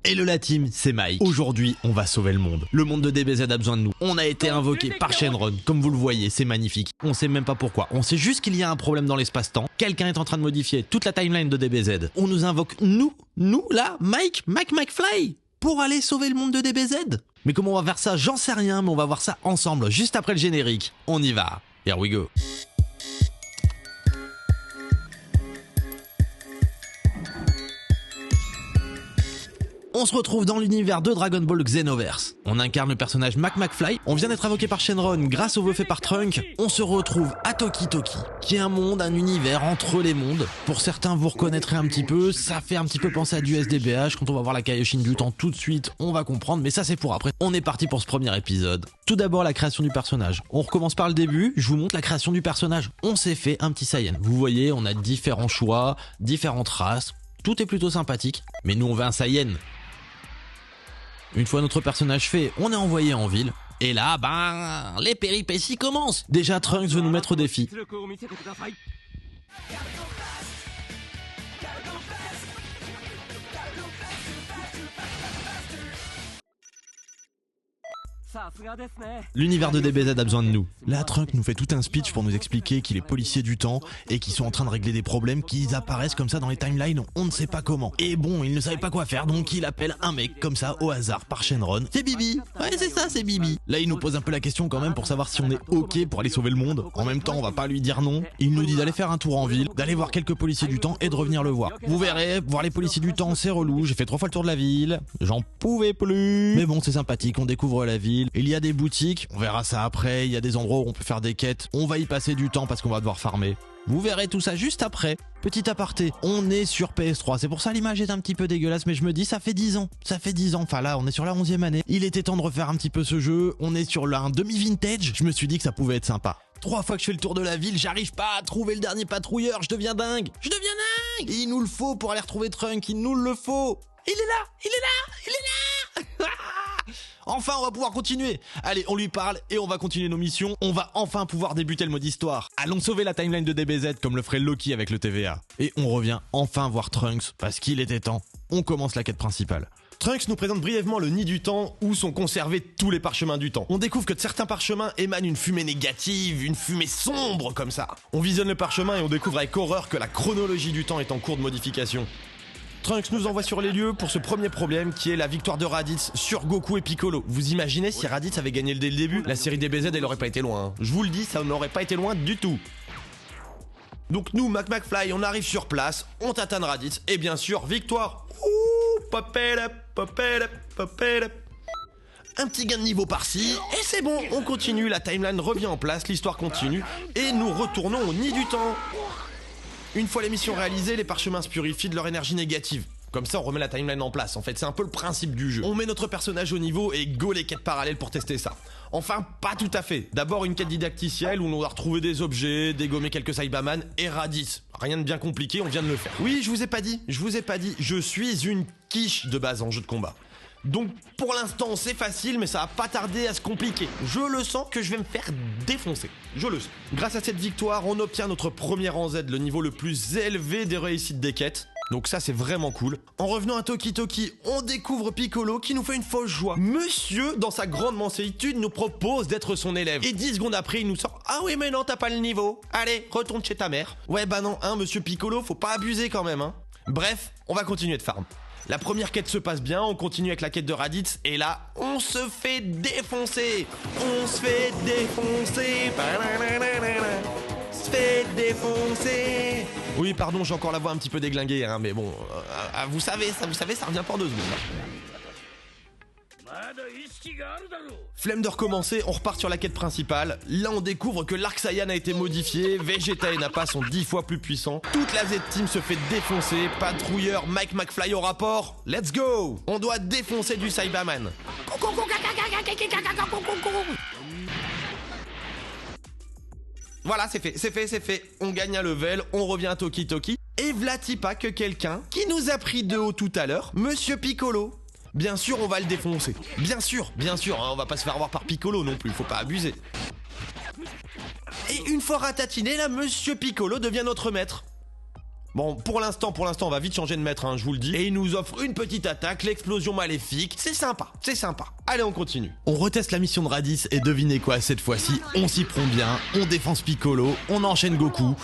Hello la team, c'est Mike. Aujourd'hui, on va sauver le monde. Le monde de DBZ a besoin de nous. On a été invoqué par Shenron. Comme vous le voyez, c'est magnifique. On sait même pas pourquoi. On sait juste qu'il y a un problème dans l'espace-temps. Quelqu'un est en train de modifier toute la timeline de DBZ. On nous invoque, nous là, Mike McFly, pour aller sauver le monde de DBZ. Mais comment on va faire ça? J'en sais rien, mais on va voir ça ensemble, juste après le générique. On y va. Here we go. On se retrouve dans l'univers de Dragon Ball Xenoverse. On incarne le personnage McFly. On vient d'être invoqué par Shenron grâce au vœu fait par Trunk. On se retrouve à Toki Toki, qui est un monde, un univers entre les mondes. Pour certains, vous reconnaîtrez un petit peu. Ça fait un petit peu penser à du SDBH. Quand on va voir la Kaioshin du temps tout de suite, on va comprendre. Mais ça, c'est pour après. On est parti pour ce premier épisode. Tout d'abord, la création du personnage. On recommence par le début. Je vous montre la création du personnage. On s'est fait un petit Saiyan. Vous voyez, on a différents choix, différentes races. Tout est plutôt sympathique. Mais nous, on veut un Saiyan. Une fois notre personnage fait, on est envoyé en ville. Et là, les péripéties commencent. Déjà, Trunks veut nous mettre au défi. L'univers de DBZ a besoin de nous. Là, Trunks nous fait tout un speech pour nous expliquer qu'il est policier du temps et qu'ils sont en train de régler des problèmes qui apparaissent comme ça dans les timelines, on ne sait pas comment. Et bon, il ne savait pas quoi faire, donc il appelle un mec comme ça au hasard par Shenron. C'est Bibi. Ouais, c'est ça, c'est Bibi. Là, il nous pose un peu la question quand même pour savoir si on est ok pour aller sauver le monde. En même temps, on va pas lui dire non. Il nous dit d'aller faire un tour en ville, d'aller voir quelques policiers du temps et de revenir le voir. Vous verrez, voir les policiers du temps, c'est relou. J'ai fait 3 fois le tour de la ville. J'en pouvais plus. Mais bon, c'est sympathique, on découvre la ville. Il y a des boutiques, on verra ça après, il y a des endroits où on peut faire des quêtes, on va y passer du temps parce qu'on va devoir farmer. Vous verrez tout ça juste après. Petit aparté, on est sur PS3, c'est pour ça l'image est un petit peu dégueulasse, mais je me dis ça fait 10 ans, enfin là on est sur la 11e année, il était temps de refaire un petit peu ce jeu, on est sur un demi-vintage, je me suis dit que ça pouvait être sympa. 3 fois que je fais le tour de la ville, j'arrive pas à trouver le dernier patrouilleur, je deviens dingue. Et il nous le faut pour aller retrouver Trunk, il nous le faut. Il est là. Enfin, on va pouvoir continuer. Allez, on lui parle et on va continuer nos missions. On va enfin pouvoir débuter le mode histoire. Allons sauver la timeline de DBZ comme le ferait Loki avec le TVA. Et on revient enfin voir Trunks parce qu'il était temps. On commence la quête principale. Trunks nous présente brièvement le nid du temps où sont conservés tous les parchemins du temps. On découvre que de certains parchemins émanent une fumée négative, une fumée sombre comme ça. On visionne le parchemin et on découvre avec horreur que la chronologie du temps est en cours de modification. Trunks nous envoie sur les lieux pour ce premier problème qui est la victoire de Raditz sur Goku et Piccolo. Vous imaginez si Raditz avait gagné dès le début? La série DBZ elle aurait pas été loin. Hein. Je vous le dis, ça n'aurait pas été loin du tout. Donc nous, McFly, on arrive sur place, on tatane Raditz et bien sûr, victoire. Ouh, pop it up. Un petit gain de niveau par-ci, et c'est bon, on continue, la timeline revient en place, l'histoire continue, et nous retournons au nid du temps. Une fois les missions réalisées, les parchemins se purifient de leur énergie négative. Comme ça, on remet la timeline en place. En fait, c'est un peu le principe du jeu. On met notre personnage au niveau et go les quêtes parallèles pour tester ça. Enfin, pas tout à fait. D'abord, une quête didacticielle où on doit retrouver des objets, dégommer quelques Saibaman et Raditz. Rien de bien compliqué, on vient de le faire. Oui, je vous ai pas dit. Je suis une quiche de base en jeu de combat. Donc pour l'instant c'est facile mais ça va pas tarder à se compliquer. Je le sens que je vais me faire défoncer. Je le sens. Grâce à cette victoire on obtient notre premier rang Z, le niveau le plus élevé des réussites des quêtes. Donc ça c'est vraiment cool. En revenant à Toki Toki, on découvre Piccolo qui nous fait une fausse joie. Monsieur, dans sa grande mansuétude, nous propose d'être son élève. Et 10 secondes après il nous sort: ah oui mais non t'as pas le niveau. Allez, retourne chez ta mère. Ouais bah non, hein monsieur Piccolo, faut pas abuser quand même hein. Bref, on va continuer de farm. La première quête se passe bien, on continue avec la quête de Raditz et là, on se fait défoncer. Oui, pardon, j'ai encore la voix un petit peu déglinguée, hein, mais bon, vous savez, ça revient pas en 2 secondes. Flemme de recommencer, on repart sur la quête principale. Là on découvre que l'Arc Saiyan a été modifié, Vegeta et Nappa sont 10 fois plus puissants. Toute la Z-Team se fait défoncer, patrouilleur McFly au rapport. Let's go. On doit défoncer du Saibaman. Voilà, c'est fait. On gagne un level, on revient à Toki Toki. Et v'là-t-il pas que quelqu'un qui nous a pris de haut tout à l'heure, Monsieur Piccolo. Bien sûr, on va le défoncer. Bien sûr, hein, on va pas se faire avoir par Piccolo non plus, faut pas abuser. Et une fois ratatiné, là, Monsieur Piccolo devient notre maître. Bon, pour l'instant, on va vite changer de maître, hein, je vous le dis. Et il nous offre une petite attaque, l'explosion maléfique. C'est sympa. Allez, on continue. On reteste la mission de Raditz et devinez quoi, cette fois-ci, on s'y prend bien, on défense Piccolo, on enchaîne Goku.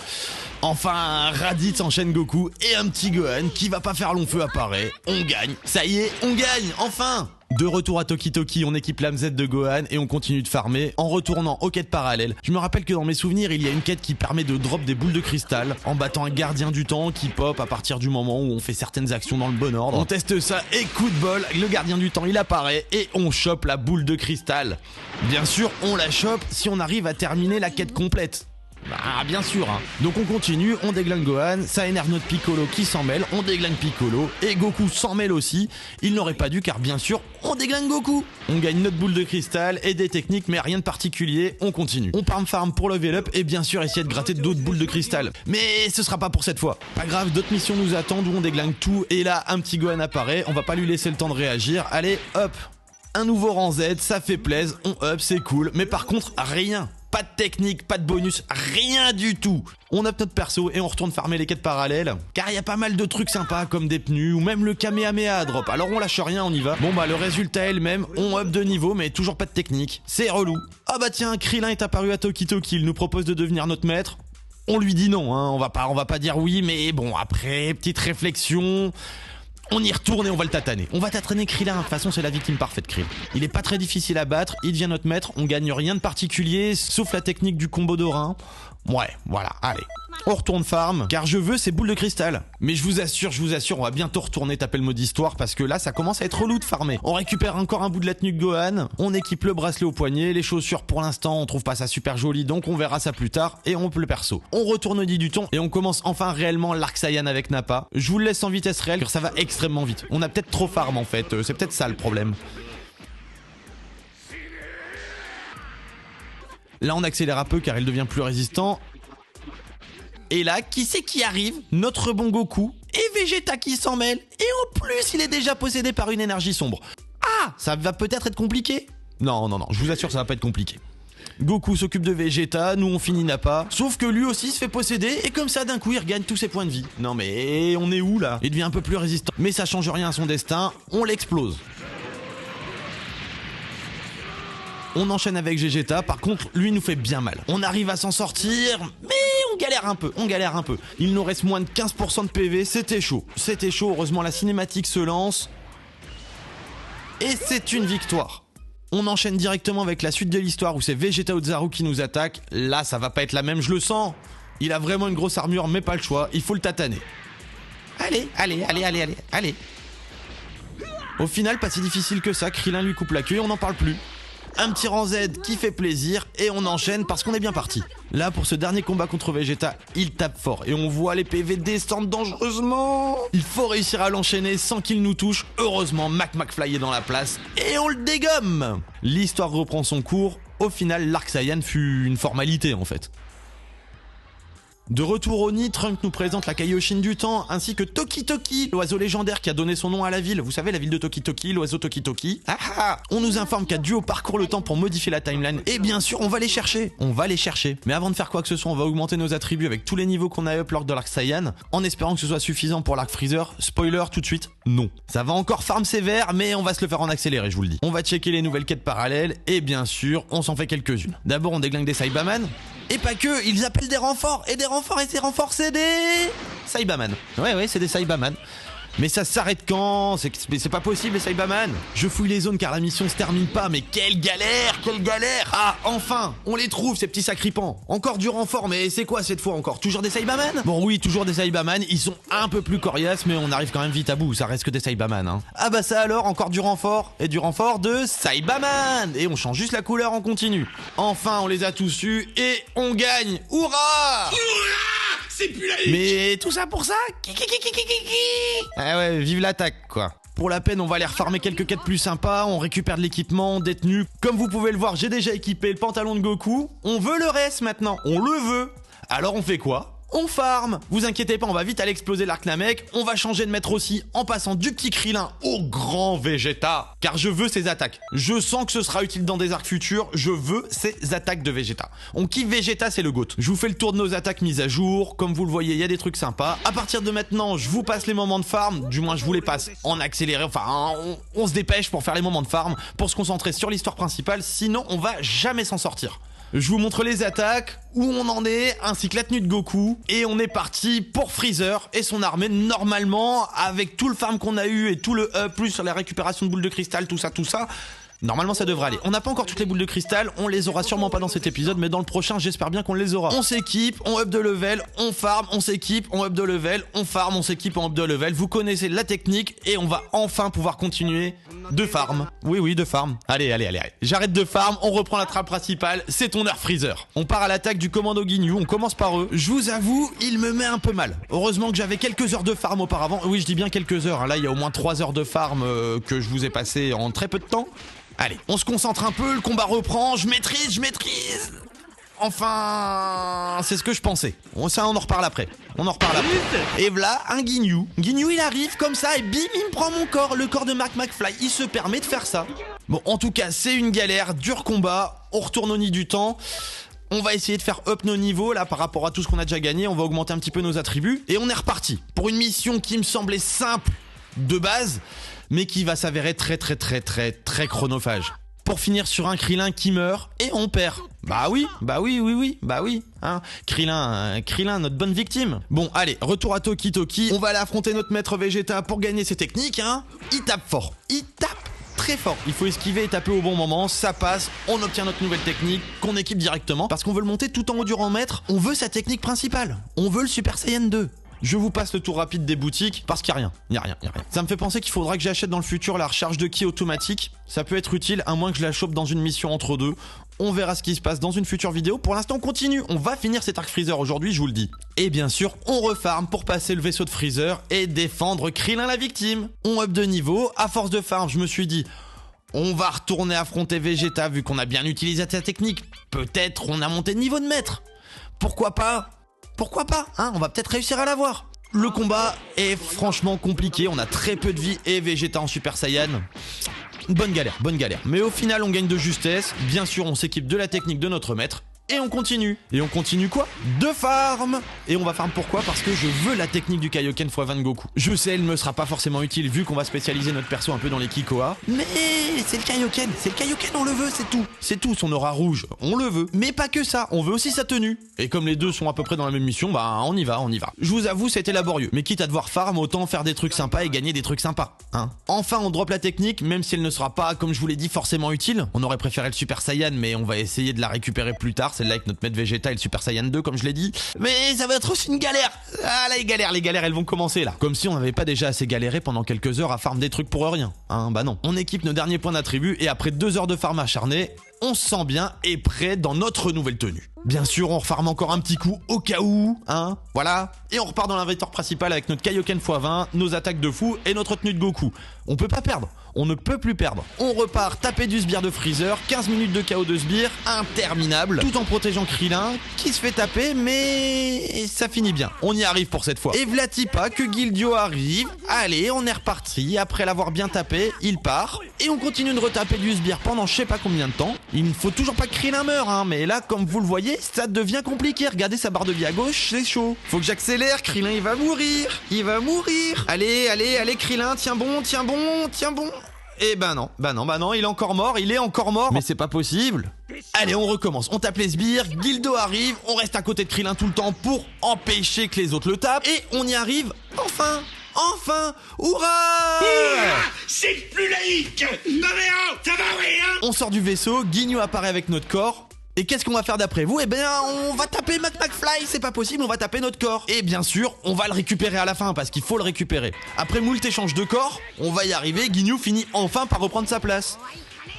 Enfin, Raditz enchaîne Goku et un petit Gohan qui va pas faire long feu apparaît. On gagne. Ça y est, on gagne, enfin! De retour à Toki Toki, on équipe l'âme Z de Gohan et on continue de farmer en retournant aux quêtes parallèles. Je me rappelle que dans mes souvenirs, il y a une quête qui permet de drop des boules de cristal en battant un gardien du temps qui pop à partir du moment où on fait certaines actions dans le bon ordre. On teste ça et coup de bol, le gardien du temps il apparaît et on chope la boule de cristal. Bien sûr, on la chope si on arrive à terminer la quête complète. Ah bien sûr hein. Donc on continue, on déglingue Gohan, ça énerve notre Piccolo qui s'en mêle, on déglingue Piccolo et Goku s'en mêle aussi. Il n'aurait pas dû car bien sûr on déglingue Goku. On gagne notre boule de cristal et des techniques mais rien de particulier, on continue. On farm pour level up et bien sûr essayer de gratter d'autres boules de cristal. Mais ce sera pas pour cette fois. Pas grave, d'autres missions nous attendent où on déglingue tout et là un petit Gohan apparaît, on va pas lui laisser le temps de réagir. Allez hop, un nouveau rang Z, ça fait plaisir, on up c'est cool, mais par contre rien. Pas de technique, pas de bonus, rien du tout. On up notre perso et on retourne farmer les quêtes parallèles. Car il y a pas mal de trucs sympas comme des pneus ou même le Kamehameha drop. Alors on lâche rien, on y va. Bon bah le résultat est le même, on up de niveau mais toujours pas de technique. C'est relou. Ah bah tiens, Krillin est apparu à Toki Toki, il nous propose de devenir notre maître. On lui dit non, hein. on va pas dire oui, mais bon après, petite réflexion... On y retourne et on va le tataner. On va tataner Krillin, de toute façon c'est la victime parfaite Krillin. Il est pas très difficile à battre, il devient notre maître, on gagne rien de particulier, sauf la technique du combo d'Orin. Ouais, voilà, allez. On retourne farm, car je veux ces boules de cristal. Mais je vous assure, on va bientôt retourner taper le mode histoire, parce que là ça commence à être relou de farmer. On récupère encore un bout de la tenue de Gohan, on équipe le bracelet au poignet, les chaussures pour l'instant on trouve pas ça super joli, donc on verra ça plus tard, et on peut le perso. On retourne au dit du ton, et on commence enfin réellement l'Arc Saiyan avec Nappa. Je vous le laisse en vitesse réelle, car ça va extrêmement vite. On a peut-être trop farm en fait, c'est peut-être ça le problème. Là on accélère un peu car il devient plus résistant. Et là, qui c'est qui arrive? Notre bon Goku et Vegeta qui s'en mêlent. Et en plus, il est déjà possédé par une énergie sombre. Ah, ça va peut-être être compliqué? Non, je vous assure, ça va pas être compliqué. Goku s'occupe de Vegeta, nous on finit Nappa. Sauf que lui aussi se fait posséder et comme ça d'un coup il regagne tous ses points de vie. Non mais on est où là? Il devient un peu plus résistant. Mais ça change rien à son destin, on l'explose. On enchaîne avec Vegeta, par contre lui nous fait bien mal. On arrive à s'en sortir, mais on galère un peu. Il nous reste moins de 15% de PV, c'était chaud, heureusement la cinématique se lance. Et c'est une victoire. On enchaîne directement avec la suite de l'histoire où c'est Vegeta Ozaru qui nous attaque. Là ça va pas être la même, je le sens. Il a vraiment une grosse armure mais pas le choix, il faut le tataner. Allez. Au final pas si difficile que ça, Krillin lui coupe la queue et on n'en parle plus. Un petit rang Z qui fait plaisir et on enchaîne parce qu'on est bien parti. Là pour ce dernier combat contre Vegeta, il tape fort et on voit les PV descendre dangereusement. Il faut réussir à l'enchaîner sans qu'il nous touche. Heureusement McFly est dans la place et on le dégomme. L'histoire reprend son cours. Au final l'Arc Saiyan fut une formalité en fait. De retour au nid, Trunks nous présente la Kaioshin du temps, ainsi que Toki Toki, l'oiseau légendaire qui a donné son nom à la ville. Vous savez, la ville de Toki Toki, l'oiseau Toki Toki. On nous informe qu'à Duo parcourt le temps pour modifier la timeline, et bien sûr, on va les chercher. Mais avant de faire quoi que ce soit, on va augmenter nos attributs avec tous les niveaux qu'on a up lors de l'Arc Saiyan, en espérant que ce soit suffisant pour l'Arc Freezer. Spoiler tout de suite, non. Ça va encore farm sévère, mais on va se le faire en accéléré, je vous le dis. On va checker les nouvelles quêtes parallèles, et bien sûr, on s'en fait quelques-unes. D'abord, on déglingue des Saibaman. Et pas que, ils appellent des renforts, et ces renforts c'est des... Saibaman. Ouais, c'est des Saibaman. Mais ça s'arrête quand? C'est pas possible les Saibaman. Je fouille les zones car la mission se termine pas, mais quelle galère. Ah, enfin, on les trouve ces petits sacripants. Encore du renfort, mais c'est quoi cette fois encore? Toujours des Saibaman? Bon oui, toujours des Saibaman, ils sont un peu plus coriaces, mais on arrive quand même vite à bout, ça reste que des Saibaman, hein. Ah bah ça alors, encore du renfort, et du renfort de Saibaman. Et on change juste la couleur en continu. Enfin, on les a tous eus, et on gagne. Hurrah! C'est plus la ligue. Mais tout ça pour ça? Ah ouais, vive l'attaque quoi. Pour la peine, on va aller refarmer quelques quêtes plus sympas, on récupère de l'équipement, des tenues. Comme vous pouvez le voir, j'ai déjà équipé le pantalon de Goku. On veut le reste maintenant, on le veut. Alors on fait quoi? on farm. Vous inquiétez pas, on va vite aller exploser l'arc Namek. On va changer de maître aussi en passant du petit Krillin au grand Vegeta. Car je veux ses attaques. Je sens que ce sera utile dans des arcs futurs. Je veux ses attaques de Vegeta. On kiffe Vegeta, c'est le GOAT. Je vous fais le tour de nos attaques mises à jour. Comme vous le voyez, il y a des trucs sympas. À partir de maintenant, je vous passe les moments de farm. Du moins, je vous les passe en accéléré. Enfin, on se dépêche pour faire les moments de farm, pour se concentrer sur l'histoire principale. Sinon, on va jamais s'en sortir. Je vous montre les attaques, où on en est, ainsi que la tenue de Goku. Et on est parti pour Freezer et son armée. Normalement, avec tout le farm qu'on a eu et tout le up, plus sur la récupération de boules de cristal, tout ça, normalement ça devrait aller. On n'a pas encore toutes les boules de cristal, on les aura sûrement pas dans cet épisode, mais dans le prochain j'espère bien qu'on les aura. On s'équipe, on up de level, on farm, on s'équipe, on up de level, on farm, on s'équipe, on up de level. Vous connaissez la technique et on va enfin pouvoir continuer de farm. Oui, de farm. Allez. J'arrête de farm, on reprend la trappe principale, c'est ton heure Freezer. On part à l'attaque du commando Ginyu, on commence par eux. Je vous avoue, il me met un peu mal. Heureusement que j'avais quelques heures de farm auparavant. Oui, je dis bien quelques heures, hein. Là il y a au moins 3 heures de farm que je vous ai passé en très peu de temps. Allez, on se concentre un peu, le combat reprend, je maîtrise. Enfin, c'est ce que je pensais. Ça, on en reparle après. Et voilà, un Ginyu. Ginyu, il arrive comme ça et bim, il me prend mon corps, le corps de Mark McFly. Il se permet de faire ça. Bon, en tout cas, c'est une galère, dur combat. On retourne au nid du temps. On va essayer de faire up nos niveaux là par rapport à tout ce qu'on a déjà gagné. On va augmenter un petit peu nos attributs. Et on est reparti pour une mission qui me semblait simple de base, mais qui va s'avérer très chronophage. Pour finir sur un Krillin qui meurt et on perd. Bah oui. Hein. Krillin, notre bonne victime. Bon, allez, retour à Toki. On va aller affronter notre maître Vegeta pour gagner ses techniques, hein. Il tape fort. Il tape très fort. Il faut esquiver et taper au bon moment, ça passe, on obtient notre nouvelle technique qu'on équipe directement parce qu'on veut le monter tout en haut du rang maître. On veut sa technique principale. On veut le Super Saiyan 2. Je vous passe le tour rapide des boutiques parce qu'il n'y a rien. Ça me fait penser qu'il faudra que j'achète dans le futur la recharge de ki automatique. Ça peut être utile à moins que je la chope dans une mission entre deux. On verra ce qui se passe dans une future vidéo. Pour l'instant, on continue. On va finir cet arc Freezer aujourd'hui, je vous le dis. Et bien sûr, on refarm pour passer le vaisseau de Freezer et défendre Krillin la victime. On up de niveau. À force de farm, je me suis dit, on va retourner affronter Vegeta vu qu'on a bien utilisé sa technique. Peut-être on a monté de niveau de maître. Pourquoi pas, hein, on va peut-être réussir à l'avoir. Le combat est franchement compliqué, on a très peu de vie et Vegeta en Super Saiyan. Bonne galère. Mais au final, on gagne de justesse. Bien sûr, on s'équipe de la technique de notre maître. Et on continue. Et on continue quoi? De farm. Et on va farm pourquoi? Parce que je veux la technique du Kaioken x20 de Goku. Je sais, elle ne me sera pas forcément utile vu qu'on va spécialiser notre perso un peu dans les Kikoa. Mais c'est le Kaioken, on le veut, c'est tout, son aura rouge, on le veut. Mais pas que ça, on veut aussi sa tenue. Et comme les deux sont à peu près dans la même mission, bah on y va. Je vous avoue, c'était laborieux. Mais quitte à devoir farm, autant faire des trucs sympas et gagner des trucs sympas. Hein. Enfin, on drop la technique, même si elle ne sera pas, comme je vous l'ai dit, forcément utile. On aurait préféré le Super Saiyan, mais on va essayer de la récupérer plus tard. Celle-là avec notre maître Vegeta et le Super Saiyan 2 comme je l'ai dit. Mais ça va être aussi une galère. Ah là, les galères elles vont commencer là. Comme si on n'avait pas déjà assez galéré pendant quelques heures à farm des trucs pour rien. Hein, bah non. On équipe nos derniers points d'attribut et après 2 heures de farm acharné, on se sent bien et prêt dans notre nouvelle tenue. Bien sûr, on refarme encore un petit coup au cas où, hein, voilà. Et on repart dans l'inventaire principal avec notre Kaioken x20, nos attaques de fou et notre tenue de Goku. On peut pas perdre, on ne peut plus perdre. On repart taper du sbire de Freezer, 15 minutes de KO de sbire, interminable, tout en protégeant Krillin, qui se fait taper, mais ça finit bien. On y arrive pour cette fois. Et Vlatipa que Gildio arrive, allez, on est reparti, après l'avoir bien tapé, il part, et on continue de retaper du sbire pendant je sais pas combien de temps. Il ne faut toujours pas que Krillin meure, hein, mais là, comme vous le voyez, ça devient compliqué. Regardez sa barre de vie à gauche, c'est chaud. Faut que j'accélère, Krillin il va mourir. Allez, Krillin, tiens bon. Et bah non, il est encore mort, mais c'est pas possible. Allez, on recommence, on tape les sbires, Gildo arrive, on reste à côté de Krillin tout le temps pour empêcher que les autres le tapent, et on y arrive, enfin, hurrah! C'est plus laïque! Non mais oh, ça va rien! On sort du vaisseau, Ginyu apparaît avec notre corps. Et qu'est-ce qu'on va faire d'après vous? Eh bien, on va taper McFly, c'est pas possible, on va taper notre corps. Et bien sûr, on va le récupérer à la fin, parce qu'il faut le récupérer. Après moult échanges de corps, on va y arriver, Ginyu finit enfin par reprendre sa place.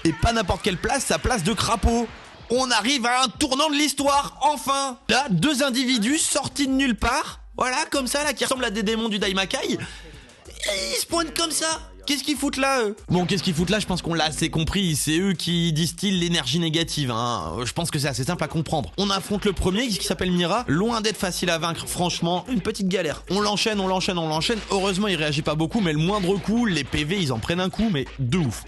Et pas n'importe quelle place, sa place de crapaud. On arrive à un tournant de l'histoire, enfin. Là, 2 individus sortis de nulle part, voilà, comme ça, là, qui ressemblent à des démons du Daimakai. Ils se pointent comme ça. Qu'est-ce qu'ils foutent là, eux? Bon, qu'est-ce qu'ils foutent là? Je pense qu'on l'a assez compris. C'est eux qui distillent l'énergie négative, hein. Je pense que c'est assez simple à comprendre. On affronte le premier qui s'appelle Mira. Loin d'être facile à vaincre, franchement, une petite galère. On l'enchaîne. Heureusement, il réagit pas beaucoup, mais le moindre coup, les PV, ils en prennent un coup, mais de ouf.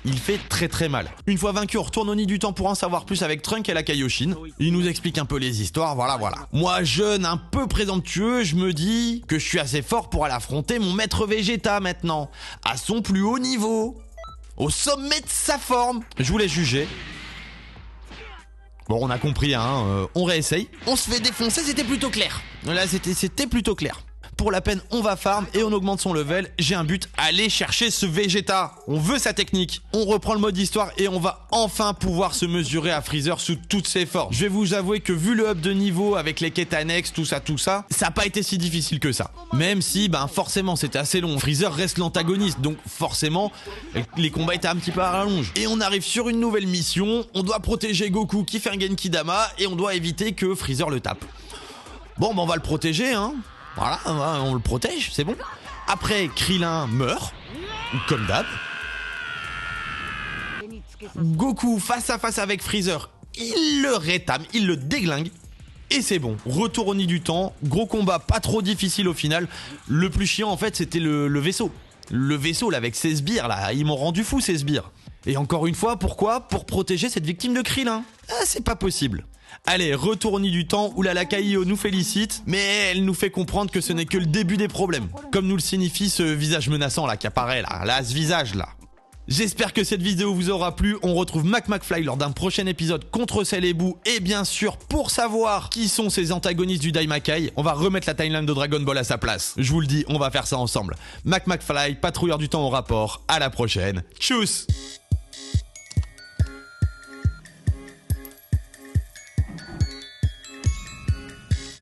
Il fait très mal. Une fois vaincu, on retourne au nid du temps pour en savoir plus avec Trunk et la Kaioshin. Il nous explique un peu les histoires, voilà. Moi, jeune, un peu présomptueux, je me dis que je suis assez fort pour aller affronter mon maître Vegeta maintenant, à son plus haut niveau, au sommet de sa forme. Je vous laisse juger. Bon, on a compris, hein, on réessaye. On se fait défoncer, c'était plutôt clair. Là, c'était plutôt clair. Pour la peine, on va farm et on augmente son level. J'ai un but, aller chercher ce Vegeta. On veut sa technique. On reprend le mode histoire et on va enfin pouvoir se mesurer à Freezer sous toutes ses formes. Je vais vous avouer que vu le up de niveau avec les quêtes annexes, tout ça n'a pas été si difficile que ça. Même si, forcément, c'était assez long. Freezer reste l'antagoniste, donc forcément, les combats étaient un petit peu à rallonge. Et on arrive sur une nouvelle mission. On doit protéger Goku qui fait un Genki Dama et on doit éviter que Freezer le tape. Bon, on va le protéger, hein. Voilà, on le protège, c'est bon. Après, Krillin meurt, comme d'hab. Goku face à face avec Freezer, il le rétame, il le déglingue. Et c'est bon, retour au nid du temps, gros combat pas trop difficile au final. Le plus chiant en fait c'était le vaisseau. Le vaisseau là avec ses sbires là, ils m'ont rendu fou ces sbires. Et encore une fois, pourquoi? Pour protéger cette victime de Krillin. Ah, c'est pas possible. Allez, retour au nid du temps où la Lakaio nous félicite, mais elle nous fait comprendre que ce n'est que le début des problèmes. Comme nous le signifie ce visage menaçant là qui apparaît là, ce visage là. J'espère que cette vidéo vous aura plu. On retrouve McFly lors d'un prochain épisode contre Cell et Boo. Et bien sûr, pour savoir qui sont ces antagonistes du Daimakai, on va remettre la timeline de Dragon Ball à sa place. Je vous le dis, on va faire ça ensemble. McFly, patrouilleur du temps au rapport. À la prochaine. Tchuss!